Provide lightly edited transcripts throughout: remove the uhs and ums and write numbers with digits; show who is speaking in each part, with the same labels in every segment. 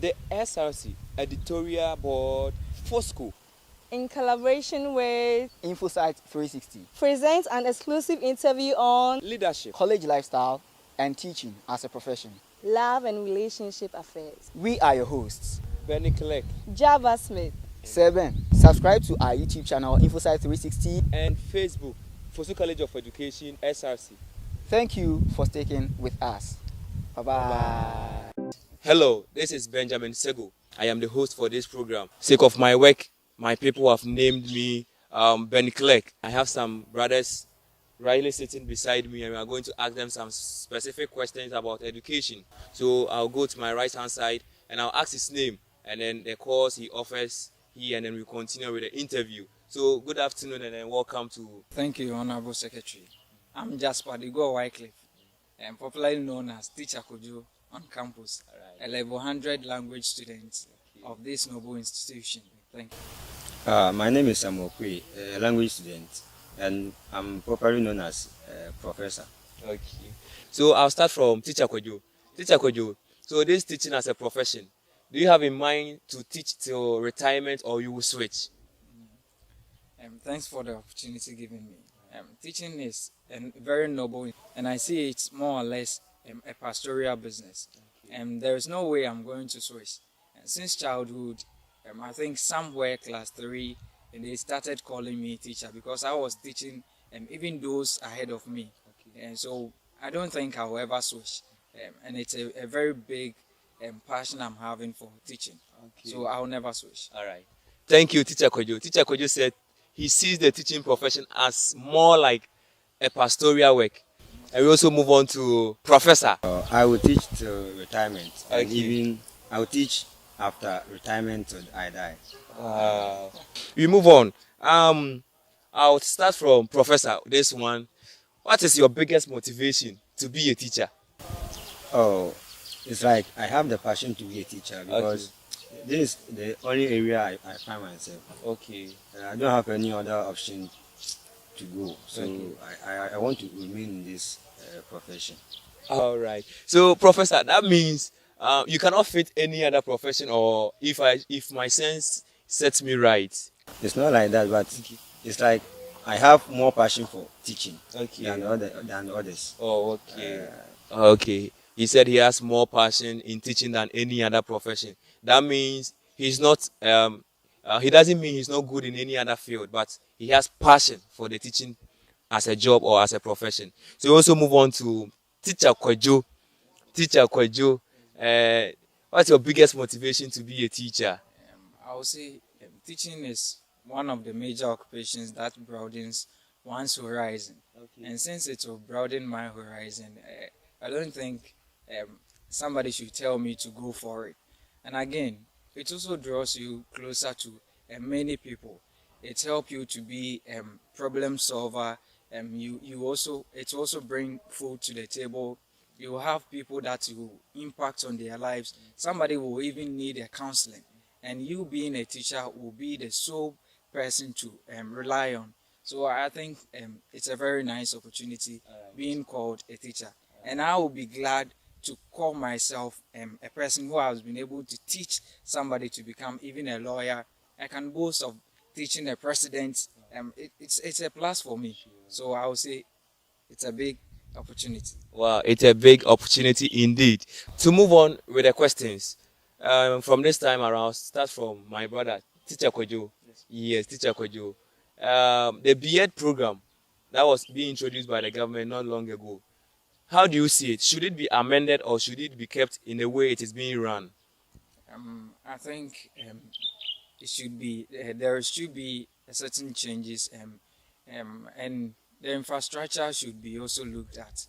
Speaker 1: The SRC editorial board, Foso,
Speaker 2: in collaboration with
Speaker 3: Infosight 360,
Speaker 2: presents an exclusive interview on
Speaker 1: leadership,
Speaker 3: college lifestyle, and teaching as a profession.
Speaker 2: love and relationship affairs.
Speaker 3: We are your hosts,
Speaker 1: Benny Clegg,
Speaker 2: Java Smith.
Speaker 3: 7. Subscribe to our YouTube channel, Infosight 360.
Speaker 1: and Facebook, Foso College of Education, SRC.
Speaker 3: Thank you for sticking with us. Bye-bye.
Speaker 1: Hello, this is Benjamin Sego. I am the host for this program. Sake of my work, my people have named me Benny Clegg. I have some brothers rightly sitting beside me, and we are going to ask them some specific questions about education. So I'll go to my right hand side and I'll ask his name and then the course he offers here, and then we continue with the interview. So good afternoon and then welcome to.
Speaker 4: Thank you, Honorable Secretary. I'm Jasper Digo Wycliffe, and popularly known as Teacher Kojo on campus, a level 100 language student of this noble institution. Thank you.
Speaker 5: My name is Samuel Kwe, a language student, and I'm properly known as professor.
Speaker 1: Okay. So I'll start from Teacher Kojo. Teacher Kojo, so this teaching as a profession, do you have in mind to teach till retirement or you will switch?
Speaker 4: Thanks for the opportunity given me. Teaching is a very noble, and I see it's more or less a pastoral business. And there is no way I'm going to switch. And since childhood, I think somewhere class 3, and they started calling me teacher because I was teaching even those ahead of me. And so I don't think I'll ever switch. And it's a very big passion I'm having for teaching. So I'll never switch.
Speaker 1: All right. Thank you, Teacher Kojo. Teacher Kojo said he sees the teaching profession as more like a pastoral work. And we also move on to Professor.
Speaker 5: I will teach till retirement, and
Speaker 1: Okay.
Speaker 5: even I will teach after retirement till I die.
Speaker 1: We move on. I'll start from Professor. This one. What is your biggest motivation to be a teacher?
Speaker 5: Oh, it's like I have the passion to be a teacher because this is the only area I find myself.
Speaker 1: Okay.
Speaker 5: I don't have any other option to go, so
Speaker 1: Okay.
Speaker 5: I want to remain in this profession.
Speaker 1: All right. So, Professor, that means you cannot fit any other profession, or if my sense sets me right.
Speaker 5: It's not like that, but it's like I have more passion for teaching
Speaker 1: Okay.
Speaker 5: than others.
Speaker 1: Oh, okay. Okay. He said he has more passion in teaching than any other profession. That means he's not. He doesn't mean he's not good in any other field, but he has passion for the teaching as a job or as a profession. So we also move on to Teacher Kojo. Teacher Kojo, what's your biggest motivation to be a teacher?
Speaker 4: I would say teaching is one of the major occupations that broadens one's horizon. And since it will broaden my horizon, I don't think somebody should tell me to go for it. And again, it also draws you closer to many people. It helps you to be problem solver. It also bring food to the table. You have people that you impact on their lives. Somebody will even need a counseling, and you being a teacher will be the sole person to rely on. So I think it's a very nice opportunity being called a teacher, and I will be glad to call myself a person who has been able to teach somebody to become even a lawyer. I can boast of teaching a president. It's a plus for me. So I would say it's a big opportunity.
Speaker 1: Wow, it's a big opportunity indeed. To move on with the questions, from this time around, start from my brother, Teacher Kojo. Yes, Teacher Kojo. The B.Ed program that was being introduced by the government not long ago, how do you see it? Should it be amended or should it be kept in the way it is being run?
Speaker 4: I think it should be there should be certain changes, and the infrastructure should be also looked at.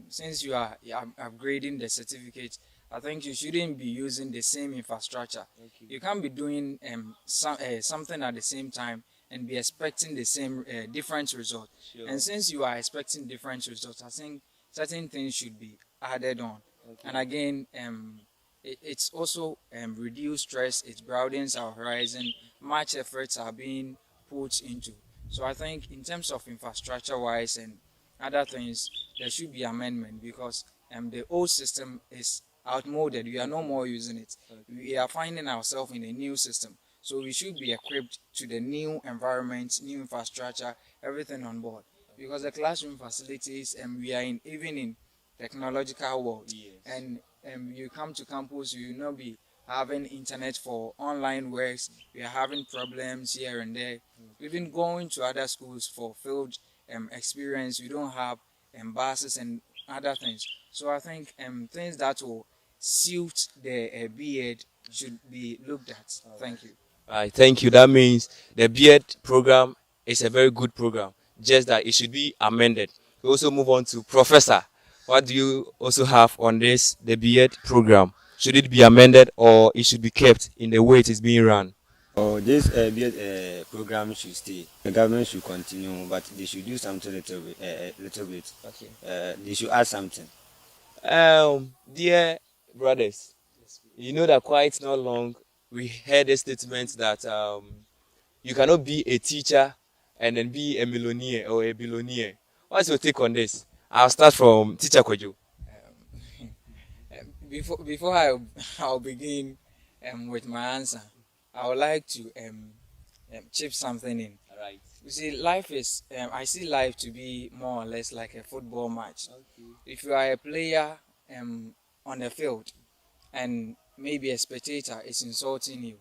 Speaker 4: Since you are upgrading the certificate, I think you shouldn't be using the same infrastructure. You can't be doing something at the same time and be expecting the same different result. And since you are expecting different results, I think certain things should be added on. And again, it's also reduce stress. It broadens our horizon. Much efforts are being put into. So I think in terms of infrastructure-wise and other things, there should be amendment because the old system is outmoded. We are no more using it. We are finding ourselves in a new system. So we should be equipped to the new environment, new infrastructure, everything on board. Because the classroom facilities, and we are even in technological world. And you come to campus, you will not be having internet for online works. We are having problems here and there. Even going to other schools for field experience, we don't have buses and other things. So I think things that will suit the beard should be looked at. Thank you.
Speaker 1: Right, thank you. That means the beard program is a very good program, just that it should be amended. We also move on to Professor. What do you also have on this, the beard program? Should it be amended or it should be kept in the way it is being run?
Speaker 5: Oh, this program should stay. The government should continue, but they should do something little bit.
Speaker 1: Okay.
Speaker 5: They should add something.
Speaker 1: Dear brothers, you know that quite not long we heard a statement that you cannot be a teacher and then be a millionaire or a billionaire. What's your take on this? I'll start from Teacher Kojo.
Speaker 4: I'll begin with my answer, I would like to chip something in.
Speaker 1: Right.
Speaker 4: You see, life is I see life to be more or less like a football match.
Speaker 1: Okay.
Speaker 4: If you are a player on the field and maybe a spectator is insulting you,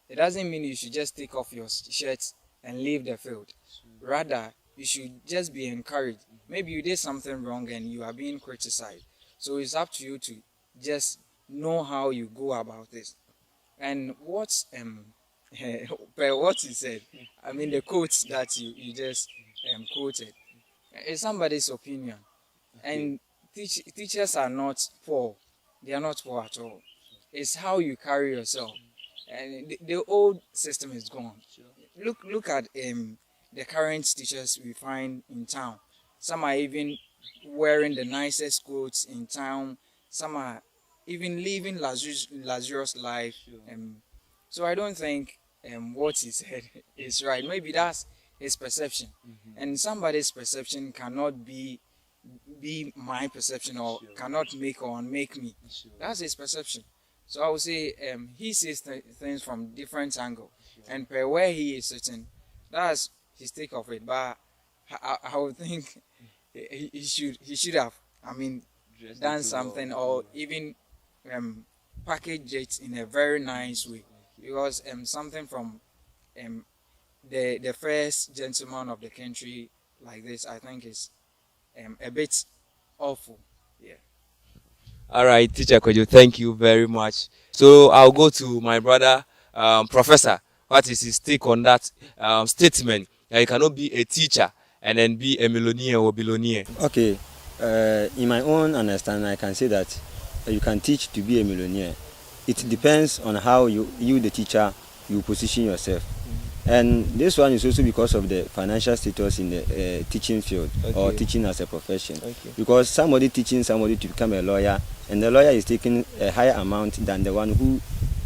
Speaker 4: it doesn't mean you should just take off your shirt and leave the field. Rather, you should just be encouraged. Maybe you did something wrong and you are being criticized. So it's up to you to just know how you go about this. And what he said, I mean the quotes that you just quoted, is somebody's opinion. And teachers are not poor. They are not poor at all. It's how you carry yourself. And the old system is gone. Look at the current teachers we find in town. Some are even wearing the nicest clothes in town. Some are even living luxurious life. So I don't think what he said is right. Maybe that's his perception. And somebody's perception cannot be my perception, or cannot make or unmake me. That's his perception. So I would say he sees things from different angle, and per where he is sitting, that's his take of it. But I would think he should have, I mean, done something, or even package it in a very nice way, because something from the first gentleman of the country like this, I think is a bit awful. Yeah.
Speaker 1: All right, Teacher Kojo, thank you very much. So I'll go to my brother, Professor. What is his take on that statement? That you cannot be a teacher and then be a millionaire or billionaire.
Speaker 5: Okay, in my own understanding, I can say that you can teach to be a millionaire. It depends on how you the teacher, you position yourself. And this one is also because of the financial status in the teaching field, or teaching as a profession. Because somebody teaching somebody to become a lawyer, and the lawyer is taking a higher amount than the one who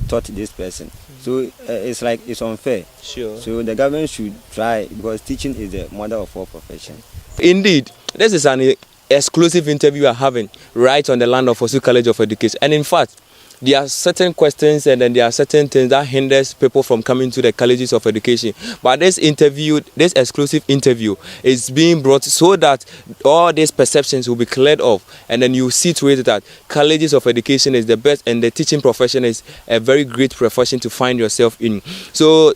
Speaker 5: taught this person. So it's like it's unfair.
Speaker 1: Sure.
Speaker 5: So the government should try, because teaching is the mother of all professions.
Speaker 1: Indeed, this is an exclusive interview we are having right on the land of Foso College of Education. And in fact, there are certain questions and then there are certain things that hinders people from coming to the colleges of education. But this exclusive interview is being brought so that all these perceptions will be cleared off, and then you see to it that colleges of education is the best, and the teaching profession is a very great profession to find yourself in. So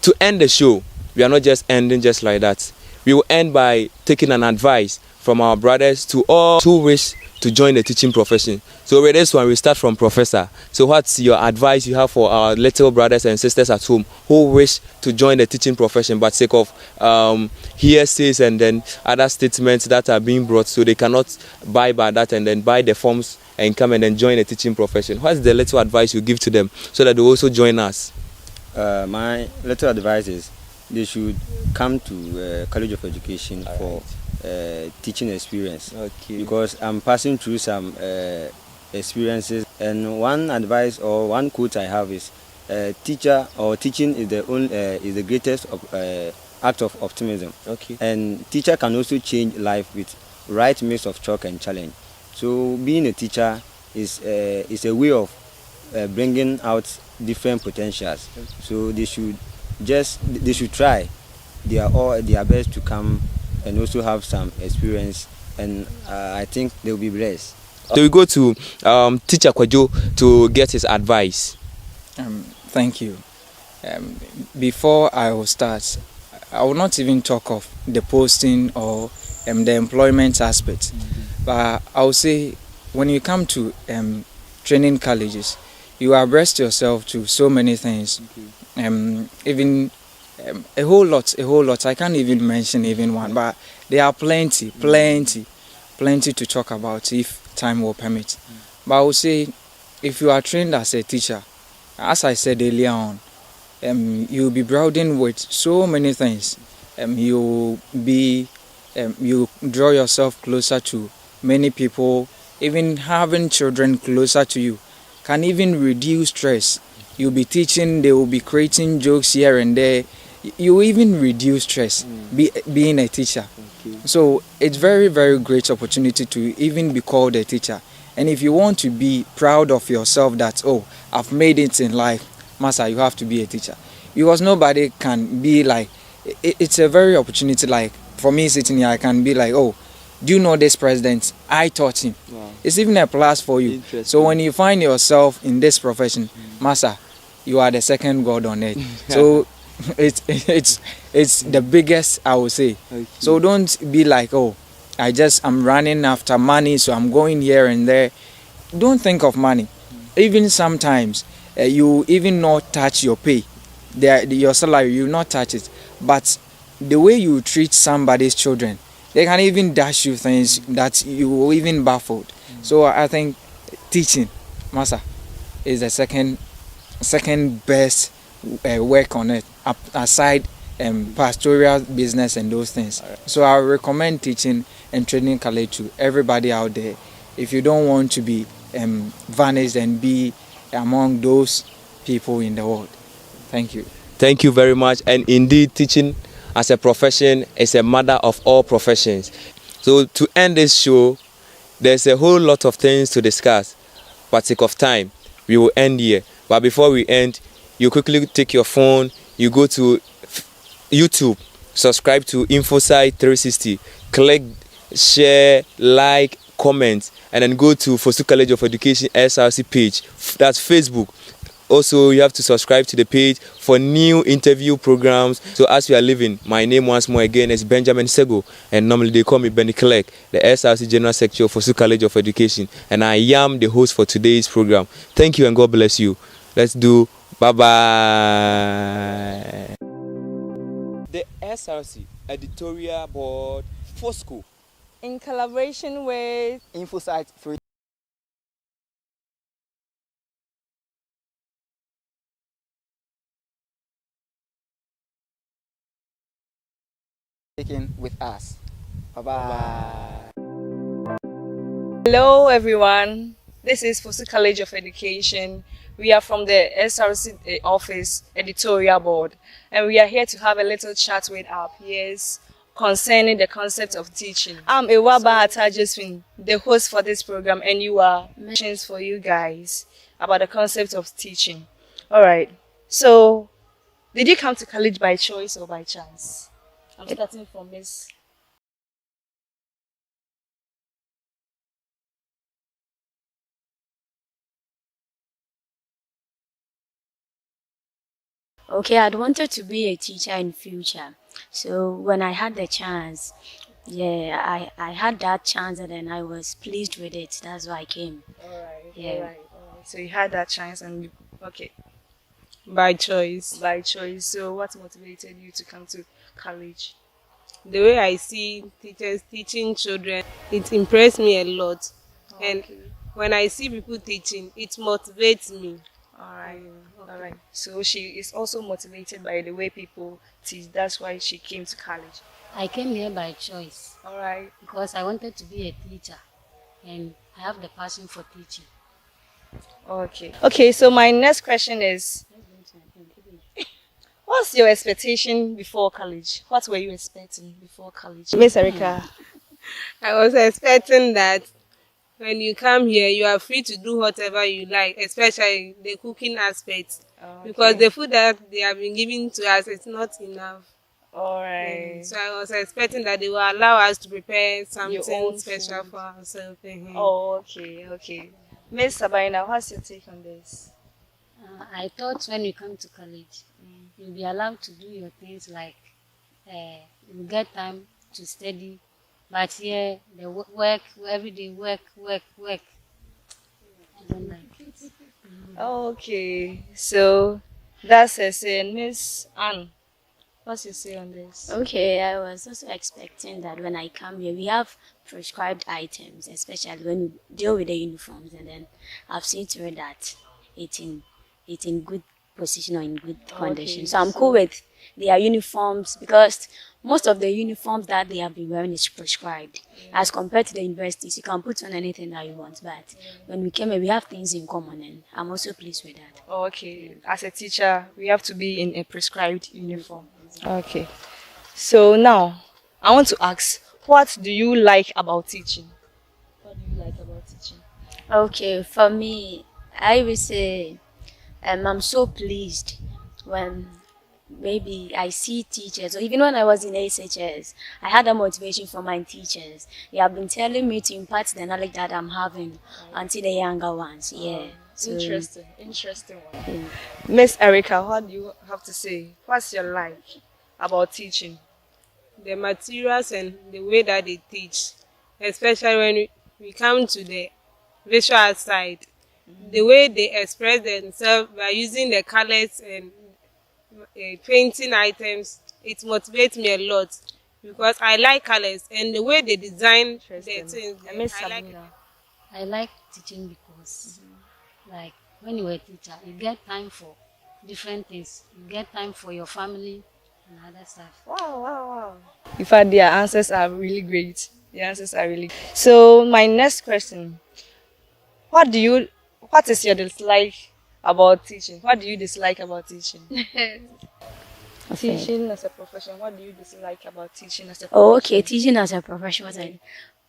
Speaker 1: to end the show, we are not just ending just like that. We will end by taking an advice from our brothers to all who wish to join the teaching profession. So with this one, we start from Professor. So what's your advice you have for our little brothers and sisters at home who wish to join the teaching profession, but sake of hearsays and then other statements that are being brought, so they cannot buy by that and then buy the forms and come and then join the teaching profession? What's the little advice you give to them so that they also join us?
Speaker 5: My little advice is they should come to College of Education for teaching experience. Because I'm passing through some experiences, and one advice or one quote I have is teacher or teaching is the greatest act of optimism. And teacher can also change life with right mix of chalk and challenge. So being a teacher is a way of bringing out different potentials. So they should try their best to come and also have some experience, and I think they'll be blessed.
Speaker 1: So we go to Teacher Kwajo to get his advice.
Speaker 4: Thank you. Before I will start, I will not even talk of the posting or the employment aspect, but I will say when you come to training colleges, you abreast yourself to so many things. Even a whole lot. I can't even mention even one, but there are plenty to talk about if time will permit. But I would say, if you are trained as a teacher, as I said earlier on, you'll be browsing with so many things. You draw yourself closer to many people. Even having children closer to you can even reduce stress. You'll be teaching, they will be creating jokes here and there. You even reduce stress being a teacher. So it's very, very great opportunity to even be called a teacher. And if you want to be proud of yourself that, oh, I've made it in life, Master, you have to be a teacher. Because nobody can be like, it's a very opportunity, like for me sitting here, I can be like, oh, do you know this president? I taught him. Wow. It's even a plus for you. So when you find yourself in this profession, Master, you are the second God on earth. So it's the biggest, I would say. Okay. So don't be like, oh, I'm running after money, so I'm going here and there. Don't think of money. Even sometimes you even not touch your pay, your salary, you not touch it. But the way you treat somebody's children, they can even dash you things that you will even baffled. So I think teaching, Master, is the second best work on it, aside pastoral business and those things. So I recommend teaching and training college to everybody out there. If you don't want to be vanished and be among those people in the world. Thank you.
Speaker 1: Thank you very much. And indeed, teaching as a profession is a mother of all professions. So to end this show, there's a whole lot of things to discuss. For sake of time, we will end here. But before we end, you quickly take your phone, you go to YouTube, subscribe to InfoSite 360, click, share, like, comment, and then go to Foso College of Education SRC page. That's Facebook. Also, you have to subscribe to the page for new interview programs. So as we are leaving, my name once more again is Benjamin Sego, and normally they call me Benny Clark, the SRC General Secretary of Foso College of Education, and I am the host for today's program. Thank you and God bless you. Let's do bye-bye. The SRC Editorial Board, Foso,
Speaker 2: in collaboration with
Speaker 3: InfoSite 3. With us. Bye-bye.
Speaker 2: Hello everyone, this is Foso College of Education. We are from the SRC office editorial board, and we are here to have a little chat with our peers concerning the concept of teaching. I'm Ewaba Atajuswin, the host for this program, and you are mentions for you guys about the concept of teaching. Alright, so did you come to college by choice or by chance? I'm starting from Miss.
Speaker 6: Okay, I'd wanted to be a teacher in future. So when I had the chance, I had that chance and then I was pleased with it. That's why I came.
Speaker 2: Alright,
Speaker 6: Yeah.
Speaker 2: alright. So you had that chance and okay. By choice. By choice. So what motivated you to come to college?
Speaker 7: The way I see teachers teaching children, it impressed me a lot.
Speaker 2: Okay.
Speaker 7: And when I see people teaching, it motivates me.
Speaker 2: Alright, alright. So she is also motivated by the way people teach. That's why she came to college.
Speaker 6: I came here by choice
Speaker 2: Alright.
Speaker 6: because I wanted to be a teacher and I have the passion for teaching.
Speaker 2: Okay. Okay, so my next question is, what's your expectation before college? What were you expecting before college? Miss Erica.
Speaker 7: I was expecting that when you come here, you are free to do whatever you like, especially the cooking aspect.
Speaker 2: Okay.
Speaker 7: Because the food that they have been giving to us is not enough.
Speaker 2: All right.
Speaker 7: So I was expecting that they will allow us to prepare
Speaker 2: Your
Speaker 7: something
Speaker 2: own
Speaker 7: special
Speaker 2: food.
Speaker 7: for ourselves.
Speaker 2: Oh, okay. Miss Sabrina, what's your take on this?
Speaker 8: I thought when you come to college, you'll be allowed to do your things like you get time to study. But here, the work, everyday work. I don't like it.
Speaker 2: Okay, so that's a saying. Miss Anne, what's your say on this?
Speaker 6: Okay, I was also expecting that when I come here, we have prescribed items, especially when you deal with the uniforms, and then I've seen to it that it's in good position or in good condition. So I'm cool with their uniforms because most of the uniforms that they have been wearing is prescribed. As compared to the universities, you can put on anything that you want. But when we came here, we have things in common, and I'm also pleased with that.
Speaker 2: Okay, as a teacher, we have to be in a prescribed uniform. Okay, so now I want to ask, what do you like about teaching? What do you like about teaching?
Speaker 6: Okay, for me, I would say I'm so pleased when maybe I see teachers, or even when I was in SHS, I had a motivation from my teachers. They have been telling me to impart the knowledge that I'm having onto the younger ones. Yeah. So,
Speaker 2: Interesting one. Miss Erica, what do you have to say? What's your like about teaching?
Speaker 7: The materials and the way that they teach, especially when we come to the visual side, the way they express themselves by using the colors and painting items, it motivates me a lot because I like colors and the way they design the things.
Speaker 2: Miss
Speaker 7: I like
Speaker 2: Sabrina.
Speaker 8: I like teaching because, like, when you're a teacher, you get time for different things. You get time for your family and other stuff.
Speaker 2: Wow. In fact, their answers are really great. So my next question, what is your dislike about teaching? What do you dislike about teaching? Teaching as a profession, what do you dislike about teaching as a profession?
Speaker 6: oh, okay, teaching as a profession.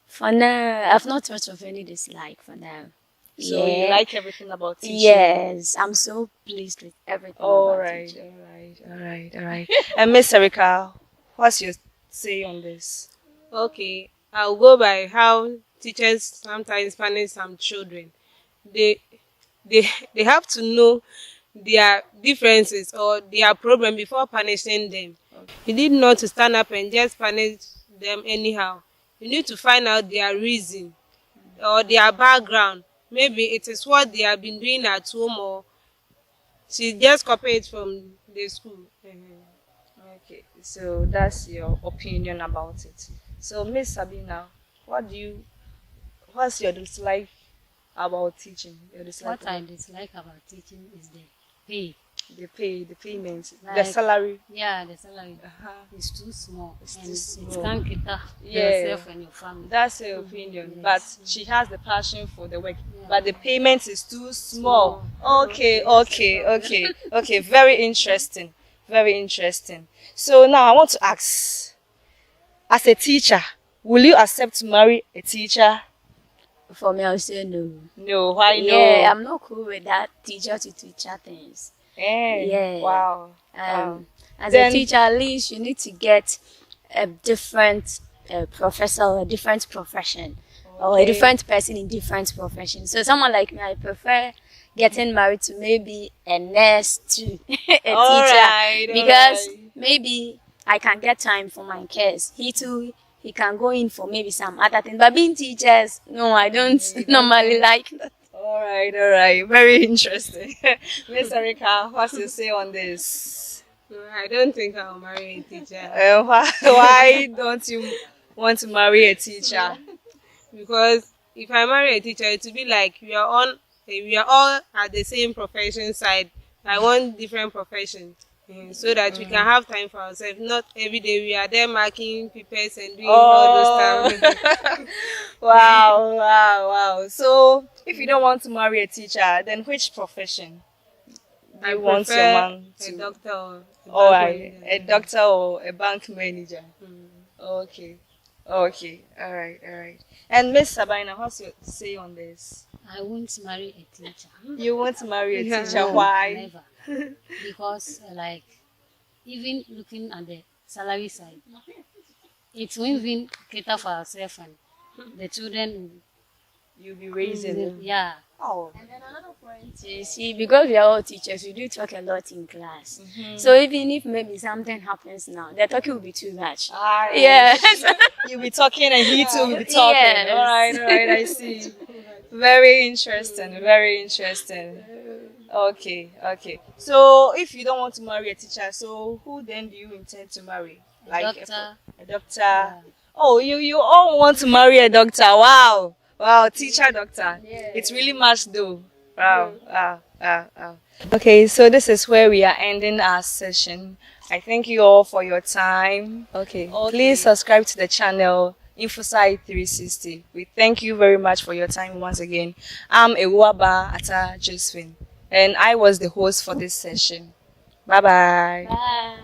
Speaker 6: For now, I've not thought of any dislike for now.
Speaker 2: So you like everything about teaching?
Speaker 6: Yes, I'm so pleased with everything.
Speaker 2: All
Speaker 6: about
Speaker 2: right.
Speaker 6: teaching.
Speaker 2: And Miss Erica, what's your say on this?
Speaker 7: Okay, I'll go by how teachers sometimes punish some children. They they have to know their differences or their problem before punishing them. You need not to stand up and just punish them anyhow. You need to find out their reason or their background. Maybe it is what they have been doing at home or she just copied it from the school.
Speaker 2: Okay, so that's your opinion about it. So Miss Sabina, what's your dislike about teaching?
Speaker 8: What I dislike about teaching is the pay.
Speaker 2: The payment, the
Speaker 8: Like,
Speaker 2: salary.
Speaker 8: Yeah, the salary is too small.
Speaker 2: It's
Speaker 8: and
Speaker 2: too
Speaker 8: it
Speaker 2: small.
Speaker 8: can't cater
Speaker 2: Yeah.
Speaker 8: yourself and your family.
Speaker 2: That's her opinion,
Speaker 8: Yes.
Speaker 2: but she has the passion for the work,
Speaker 8: Yeah.
Speaker 2: but the payment is too small. Okay. Very interesting. So now I want to ask, as a teacher, will you accept to marry a teacher?
Speaker 6: For me, I'll say no.
Speaker 2: No, why no?
Speaker 6: Yeah, I'm not cool with that teacher to teacher things. Yeah.
Speaker 2: Wow.
Speaker 6: As
Speaker 2: Then-
Speaker 6: a teacher, at least you need to get a different professor or a different profession, or a different person in different profession. So someone like me, I prefer getting married to maybe a nurse to a teacher,
Speaker 2: Alright,
Speaker 6: because
Speaker 2: alright.
Speaker 6: maybe I can get time for my kids. He too, he can go in for maybe some other thing. But being teachers, no, I don't normally like that.
Speaker 2: All right. Very interesting. Miss Erica, what's your say on this?
Speaker 7: I don't think I'll marry a teacher
Speaker 2: Why don't you want to marry a teacher?
Speaker 7: because if I marry a teacher, it will be like we are all at the same profession side. I want different professions. So that we can have time for ourselves. Not every day we are there marking papers and doing all those stuff.
Speaker 2: Wow. So, if you don't want to marry a teacher, then which profession do you want your man
Speaker 7: a
Speaker 2: to?
Speaker 7: doctor or a
Speaker 2: All
Speaker 7: bank
Speaker 2: right,
Speaker 7: manager.
Speaker 2: a doctor or a bank manager. Okay. Okay, all right, all right. And Miss Sabina, what's your say on this?
Speaker 8: I won't marry a teacher.
Speaker 2: You want to marry a
Speaker 7: Yeah.
Speaker 2: teacher?
Speaker 8: No,
Speaker 2: Why?
Speaker 8: never. Because like even looking at the salary side, it won't even cater for ourselves and the children.
Speaker 2: You'll be raising them.
Speaker 8: Yeah.
Speaker 2: Oh.
Speaker 6: And then another point is, see, because we are all teachers, we do talk a lot in class. So even if maybe something happens now, the talking will be too much.
Speaker 2: Ah,
Speaker 6: Yes.
Speaker 2: You'll be talking and he too will be talking.
Speaker 6: Yes.
Speaker 2: All right, I see. Very interesting, very interesting. Okay, okay. So if you don't want to marry a teacher, so who then do you intend to marry?
Speaker 8: Doctor.
Speaker 2: A doctor. Oh, you all want to marry a doctor. Wow. Wow, teacher, doctor. It's really much though. Wow, wow, wow, wow. Okay, so this is where we are ending our session. I thank you all for your time. Okay. Please subscribe to the channel Infosite 360. We thank you very much for your time once again. I'm Ewaba Ata Josephine, and I was the host for this session. Bye bye.
Speaker 6: Bye.